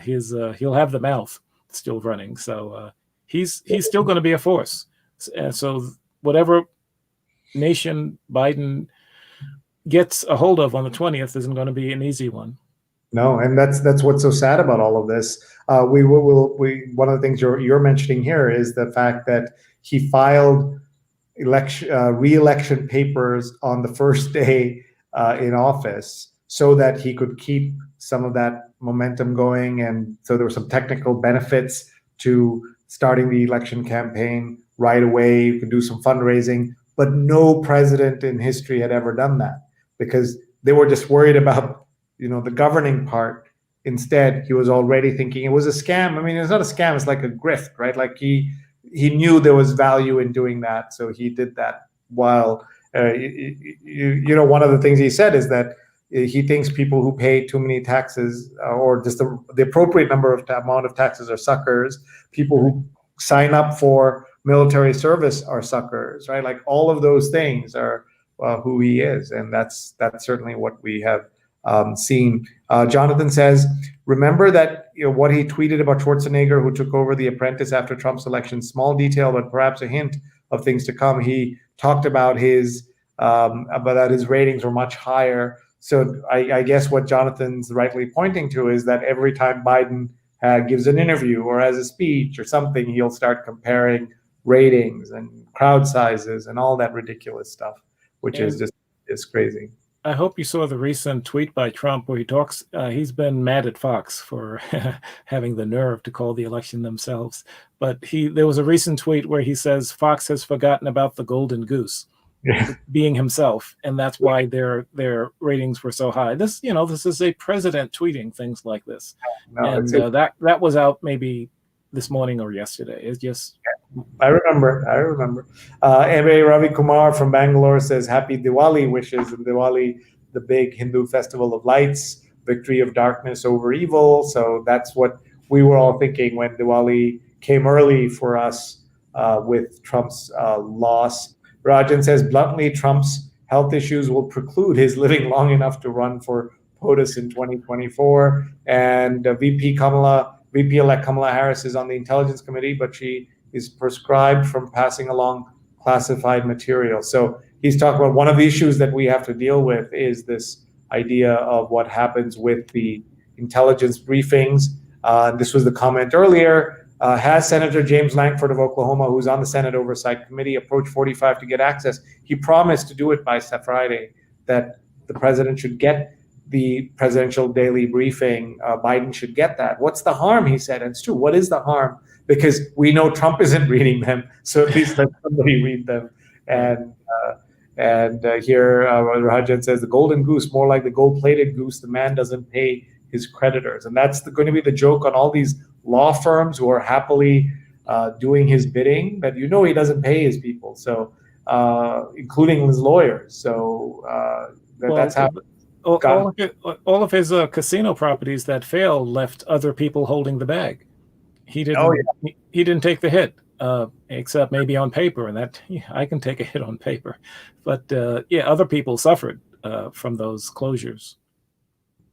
[SPEAKER 2] he'll have the mouth still running. So he's still going to be a force. So whatever nation Biden gets a hold of on the 20th isn't going to be an easy one.
[SPEAKER 1] No, and that's what's so sad about all of this. One of the things you're mentioning here is the fact that he filed re-election papers on the first day in office so that he could keep some of that momentum going, and so there were some technical benefits to starting the election campaign right away. You could do some fundraising, but no president in history had ever done that because they were just worried about the governing part. Instead, he was already thinking it was a scam. I mean, it's not a scam, it's like a grift, right? Like he knew there was value in doing that, so he did that. While one of the things he said is that he thinks people who pay too many taxes or just the appropriate amount of taxes are suckers. People who sign up for military service are suckers, right? Like all of those things are who he is, and that's certainly what we have seen. Jonathan says, remember that what he tweeted about Schwarzenegger, who took over The Apprentice after Trump's election. Small detail, but perhaps a hint of things to come. He talked about that his ratings were much higher. So I guess what Jonathan's rightly pointing to is that every time Biden gives an interview or has a speech or something, he'll start comparing ratings and crowd sizes and all that ridiculous stuff, which is crazy.
[SPEAKER 2] I hope you saw the recent tweet by Trump where he talks, he's been mad at Fox for having the nerve to call the election themselves. But there was a recent tweet where he says Fox has forgotten about the golden goose being himself, and that's why their ratings were so high. This is a president tweeting things like this. And that was out maybe this morning or yesterday. It's just...
[SPEAKER 1] I remember. M.A. Ravi Kumar from Bangalore says, happy Diwali wishes. And Diwali, the big Hindu festival of lights, victory of darkness over evil. So that's what we were all thinking when Diwali came early for us with Trump's loss. Rajan says, bluntly, Trump's health issues will preclude his living long enough to run for POTUS in 2024. And VP-elect Kamala Harris is on the Intelligence Committee, but she is prescribed from passing along classified material. So he's talking about one of the issues that we have to deal with is this idea of what happens with the intelligence briefings. This was the comment earlier. Has Senator James Lankford of Oklahoma, who's on the Senate Oversight Committee, approached 45 to get access? He promised to do it by Friday, that the president should get the presidential daily briefing. Biden should get that. What's the harm, he said. And it's true. What is the harm? Because we know Trump isn't reading them, so at least let somebody read them. And here Rajan says, the golden goose, more like the gold-plated goose. The man doesn't pay his creditors. And that's going to be the joke on all these law firms who are happily doing his bidding, that he doesn't pay his people, so including his lawyers. So that's how...
[SPEAKER 2] All of his casino properties that failed left other people holding the bag. He didn't. He didn't take the hit. except maybe on paper, and that I can take a hit on paper. But yeah, other people suffered from those closures.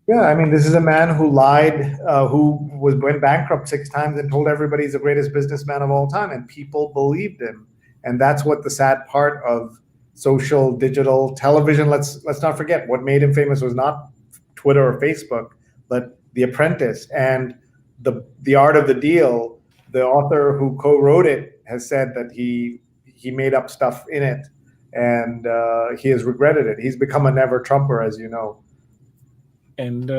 [SPEAKER 1] Yeah, I mean, this is a man who lied, went bankrupt 6 times and told everybody he's the greatest businessman of all time, and people believed him. And that's what the sad part of social, digital, television. Let's not forget what made him famous was not Twitter or Facebook, but The Apprentice and the Art of the Deal. The author who co-wrote it has said that he made up stuff in it, and he has regretted it. He's become a never Trumper, as you know.
[SPEAKER 2] And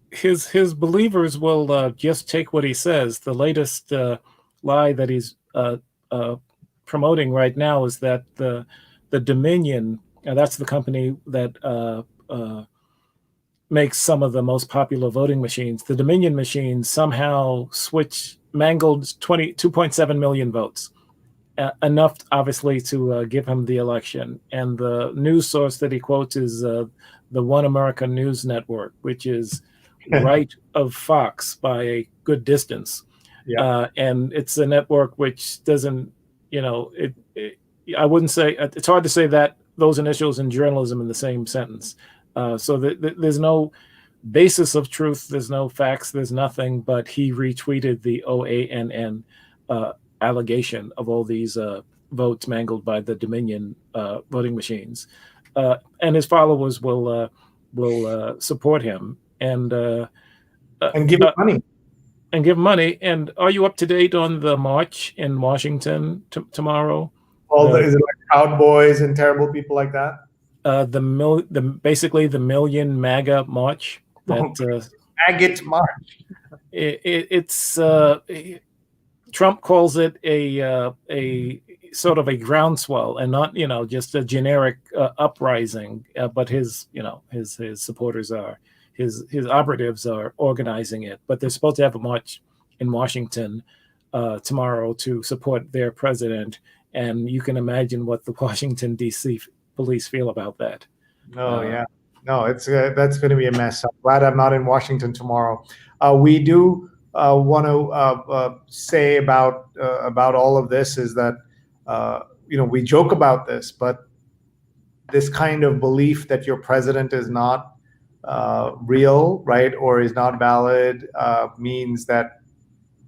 [SPEAKER 2] his believers will just take what he says. The latest lie that he's promoting right now is that the Dominion, that's the company that makes some of the most popular voting machines. The Dominion machines somehow mangled 2.7 million votes, enough obviously to give him the election. And the news source that he quotes is the One America News Network, which is right of Fox by a good distance. Yeah. And it's a network which doesn't, I wouldn't say, it's hard to say that those initials in journalism in the same sentence. So there's no basis of truth, there's no facts, there's nothing, but he retweeted the OANN allegation of all these votes mangled by the Dominion voting machines. And his followers will support him and
[SPEAKER 1] give him money.
[SPEAKER 2] And give money. And are you up to date on the march in Washington tomorrow?
[SPEAKER 1] Is it like Proud Boys and terrible people like that?
[SPEAKER 2] Basically the Million MAGA March.
[SPEAKER 1] Maggot March.
[SPEAKER 2] It's Trump calls it a sort of a groundswell, and not just a generic uprising. But his supporters his operatives are organizing it. But they're supposed to have a march in Washington tomorrow to support their president, and you can imagine what the Washington D.C. police feel about that.
[SPEAKER 1] Oh yeah, no, it's that's going to be a mess. I'm glad I'm not in Washington tomorrow. We do want to say about all of this is that we joke about this, but this kind of belief that your president is not real, right, or is not valid means that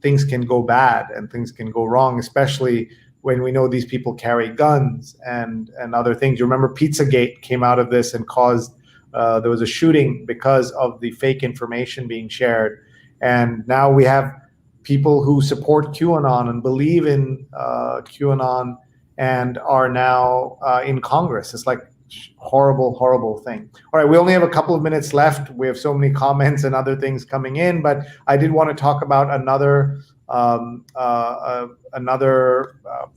[SPEAKER 1] things can go bad and things can go wrong, especially when we know these people carry guns and other things. You remember Pizzagate came out of this and caused there was a shooting because of the fake information being shared. And now we have people who support QAnon and believe in QAnon and are now in Congress. It's like horrible, horrible thing. All right, we only have a couple of minutes left. We have so many comments and other things coming in, but I did want to talk about another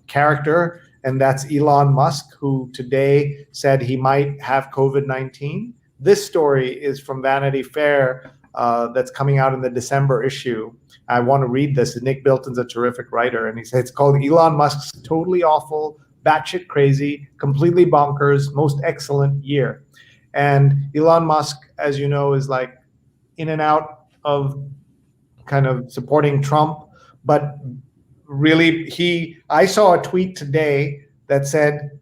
[SPEAKER 1] character, and that's Elon Musk, who today said he might have COVID-19. This story is from Vanity Fair that's coming out in the December issue. I want to read this. Nick Bilton's a terrific writer, and he said it's called Elon Musk's Totally Awful, Batshit Crazy, Completely Bonkers, Most Excellent Year. And Elon Musk, as you know, is like in and out of kind of supporting Trump, but really I saw a tweet today that said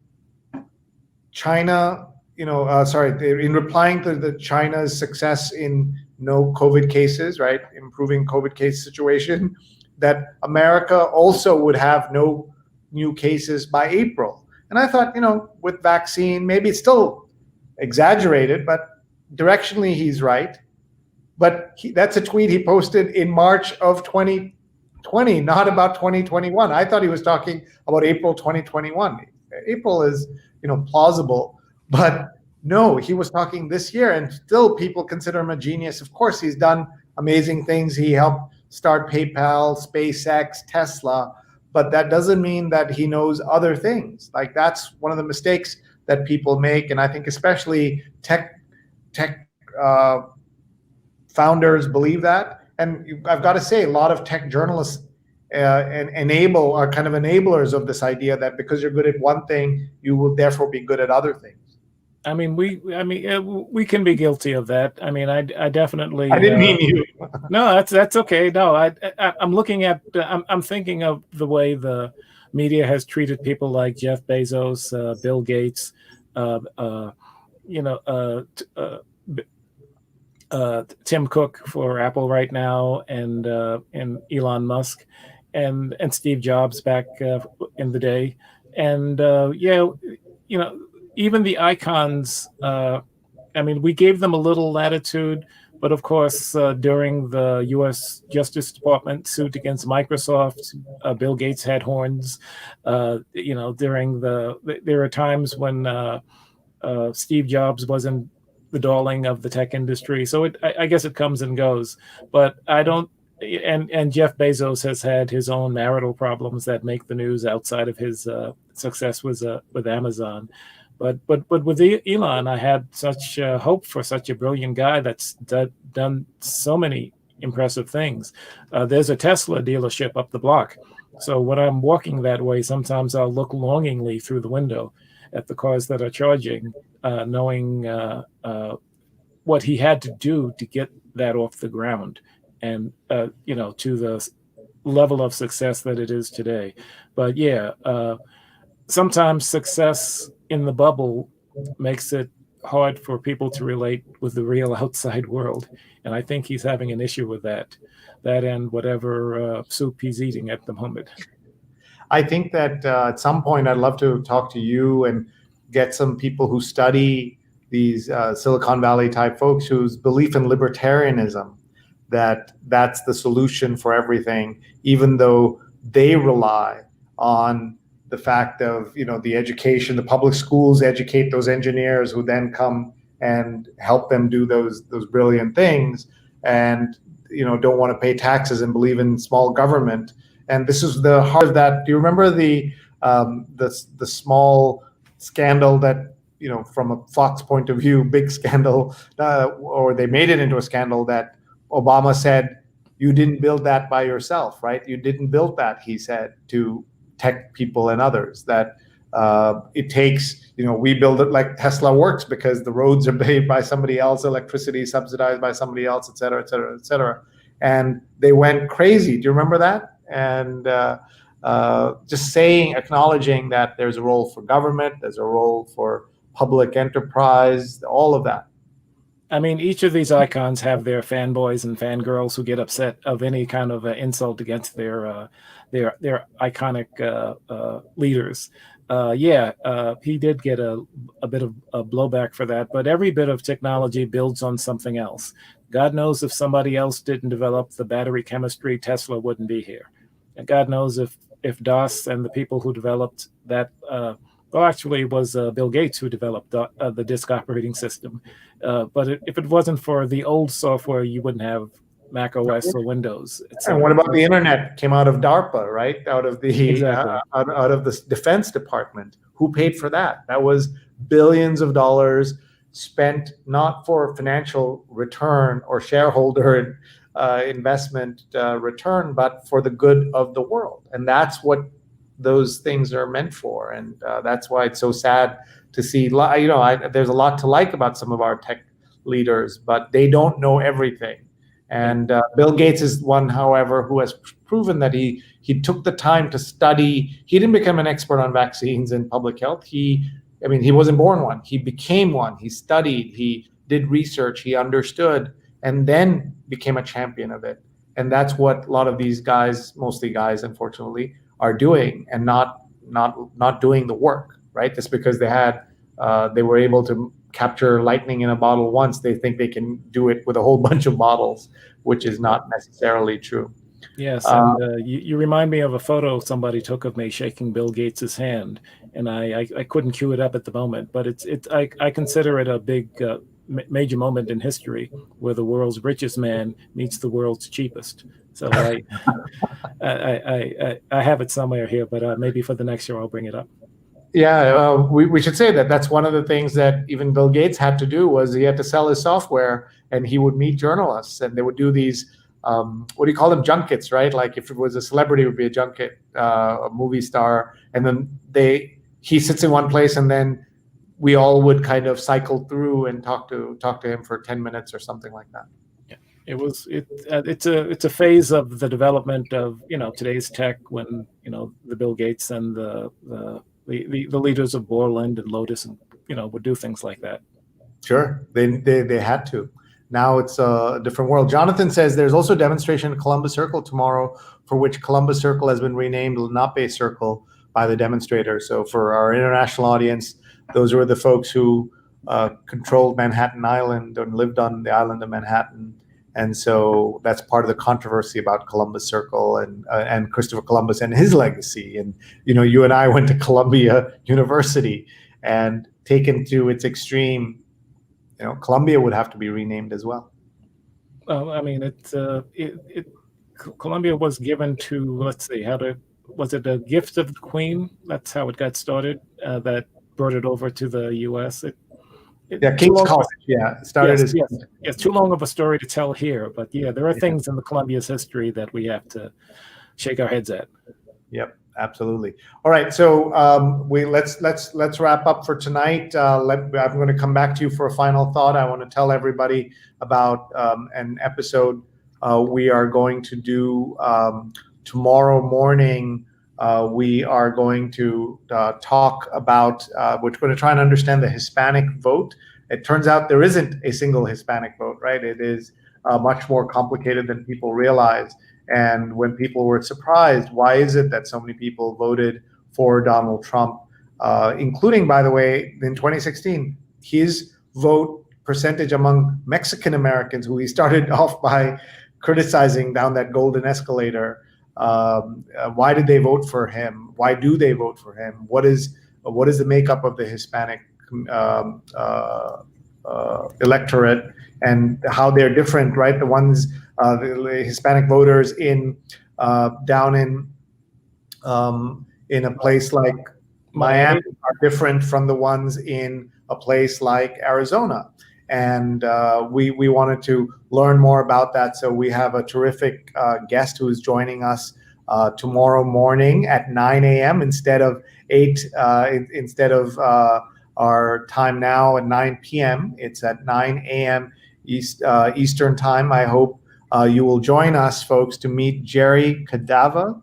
[SPEAKER 1] China, in replying to the China's success in no COVID cases, right, improving COVID case situation, that America also would have no new cases by April. And I thought, with vaccine, maybe it's still exaggerated, but directionally he's right. But that's a tweet he posted in March of 2020, not about 2021. I thought he was talking about April 2021. April is, plausible, but no, he was talking this year, and still people consider him a genius. Of course, he's done amazing things. He helped start PayPal, SpaceX, Tesla, but that doesn't mean that he knows other things. Like, that's one of the mistakes that people make, and I think especially tech founders believe that. And I've got to say, a lot of tech journalists are kind of enablers of this idea that because you're good at one thing, you will therefore be good at other things.
[SPEAKER 2] I mean, we can be guilty of that. I mean, I definitely.
[SPEAKER 1] I didn't mean you.
[SPEAKER 2] No, that's okay. No, I'm looking at. I'm thinking of the way the media has treated people like Jeff Bezos, Bill Gates, uh, uh, you know, Tim Cook for Apple right now, and Elon Musk, and Steve Jobs back in the day, and yeah, you know, even the icons. I mean, we gave them a little latitude, but of course, during the U.S. Justice Department suit against Microsoft, Bill Gates had horns. During there are times when Steve Jobs wasn't the darling of the tech industry. So I guess it comes and goes. But I don't. And Jeff Bezos has had his own marital problems that make the news outside of his success with Amazon. But with Elon, I had such hope for such a brilliant guy that's done so many impressive things. There's a Tesla dealership up the block. So when I'm walking that way, sometimes I'll look longingly through the window at the cars that are charging, knowing what he had to do to get that off the ground, and to the level of success that it is today. But yeah, sometimes success in the bubble makes it hard for people to relate with the real outside world, and I think he's having an issue with that and whatever soup he's eating at the moment.
[SPEAKER 1] I think that at some point I'd love to talk to you and get some people who study these Silicon Valley type folks whose belief in libertarianism, that's the solution for everything, even though they rely on the fact of, the education, the public schools educate those engineers who then come and help them do those brilliant things, and don't want to pay taxes and believe in small government. And this is the heart of that. Do you remember the small scandal that, from a Fox point of view, big scandal, or they made it into a scandal, that Obama said, you didn't build that by yourself, right? You didn't build that, he said, to tech people and others, that it takes, we build it like Tesla works because the roads are paid by somebody else, electricity subsidized by somebody else, et cetera, et cetera, et cetera. And they went crazy. Do you remember that? And just acknowledging that there's a role for government, there's a role for public enterprise, all of that.
[SPEAKER 2] I mean, each of these icons have their fanboys and fangirls who get upset of any kind of insult against their iconic leaders. He did get a bit of a blowback for that, but every bit of technology builds on something else. God knows if somebody else didn't develop the battery chemistry, Tesla wouldn't be here. And God knows if DOS and the people who developed that, actually it was Bill Gates who developed the disk operating system. But if it wasn't for the old software, you wouldn't have Mac OS or Windows.
[SPEAKER 1] And what about the internet? Came out of DARPA, right? Out of the
[SPEAKER 2] Exactly.
[SPEAKER 1] out of the Defense Department. Who paid for that? That was billions of dollars spent not for financial return or shareholder investment return, but for the good of the world. And that's what those things are meant for. And that's why it's so sad to see, there's a lot to like about some of our tech leaders, but they don't know everything. And Bill Gates is one, however, who has proven that he took the time to study. He didn't become an expert on vaccines and public health. He wasn't born one. He became one. He studied, he did research, he understood, and then became a champion of it. And that's what a lot of these guys, mostly guys, unfortunately, are doing, and not doing the work, right? Just because they were able to capture lightning in a bottle once, they think they can do it with a whole bunch of bottles, which is not necessarily true.
[SPEAKER 2] Yes, and you remind me of a photo somebody took of me shaking Bill Gates's hand, and I couldn't cue it up at the moment, but I consider it a big major moment in history where the world's richest man meets the world's cheapest. So I have it somewhere here, but maybe for the next show I'll bring it up.
[SPEAKER 1] Yeah, we should say that that's one of the things that even Bill Gates had to do, was he had to sell his software, and he would meet journalists, and they would do these, what do you call them, junkets, right? Like if it was a celebrity, it would be a junket, a movie star, and then he sits in one place, and then we all would kind of cycle through and talk to him for 10 minutes or something like that.
[SPEAKER 2] It's a phase of the development of today's tech, when the Bill Gates and the leaders of Borland and Lotus and would do things like that.
[SPEAKER 1] Sure, they had to. Now it's a different world. Jonathan says there's also a demonstration at Columbus Circle tomorrow, for which Columbus Circle has been renamed Lenape Circle by the demonstrators. So for our international audience, those were the folks who controlled Manhattan Island and lived on the island of Manhattan. And so that's part of the controversy about Columbus Circle and Christopher Columbus and his legacy. And you and I went to Columbia University, and taken to its extreme, Columbia would have to be renamed as well.
[SPEAKER 2] Well, I mean, Columbia was given to, let's see, was it a gift of the Queen? That's how it got started. That brought it over to the U.S.
[SPEAKER 1] King's College. Yeah, started as
[SPEAKER 2] yes. Too long of a story to tell here, but there are things in the Columbia's history that we have to shake our heads at.
[SPEAKER 1] Yep, absolutely. All right, so let's wrap up for tonight. I'm going to come back to you for a final thought. I want to tell everybody about an episode we are going to do tomorrow morning. We are going to talk about, we're going to try and understand the Hispanic vote. It turns out there isn't a single Hispanic vote, right? It is much more complicated than people realize. And when people were surprised, why is it that so many people voted for Donald Trump, including, by the way, in 2016, his vote percentage among Mexican Americans, who he started off by criticizing down that golden escalator. Why did they vote for him? Why do they vote for him? What is the makeup of the Hispanic electorate, and how they're different, right? The ones, the Hispanic voters down in a place like Miami are different from the ones in a place like Arizona. And we wanted to learn more about that. So we have a terrific guest who is joining us tomorrow morning at 9 a.m. instead of 8, instead of our time now at 9 p.m. It's at 9 a.m. Eastern time. I hope you will join us, folks, to meet Jerry Cadava.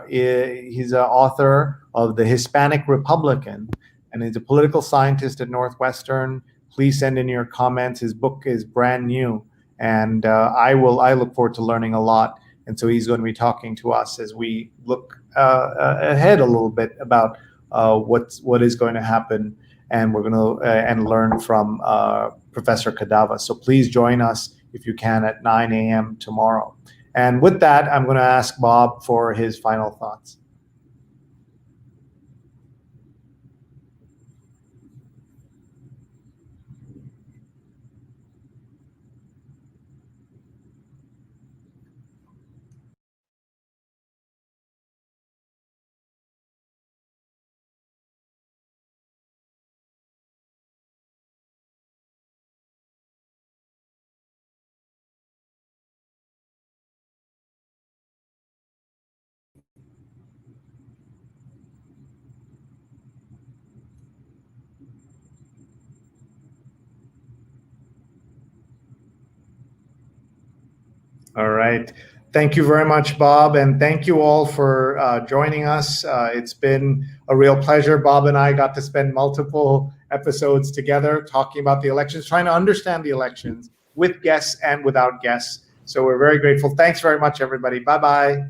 [SPEAKER 1] He's an author of The Hispanic Republican, and he's a political scientist at Northwestern. Please send in your comments. His book is brand new, and I look forward to learning a lot. And so he's going to be talking to us as we look ahead a little bit about what is going to happen, and we're going to and learn from Professor Cadava. So please join us if you can at 9 a.m. tomorrow. And with that, I'm going to ask Bob for his final thoughts. All right. Thank you very much, Bob, and thank you all for joining us. It's been a real pleasure. Bob and I got to spend multiple episodes together talking about the elections, trying to understand the elections with guests and without guests. So we're very grateful. Thanks very much, everybody. Bye-bye.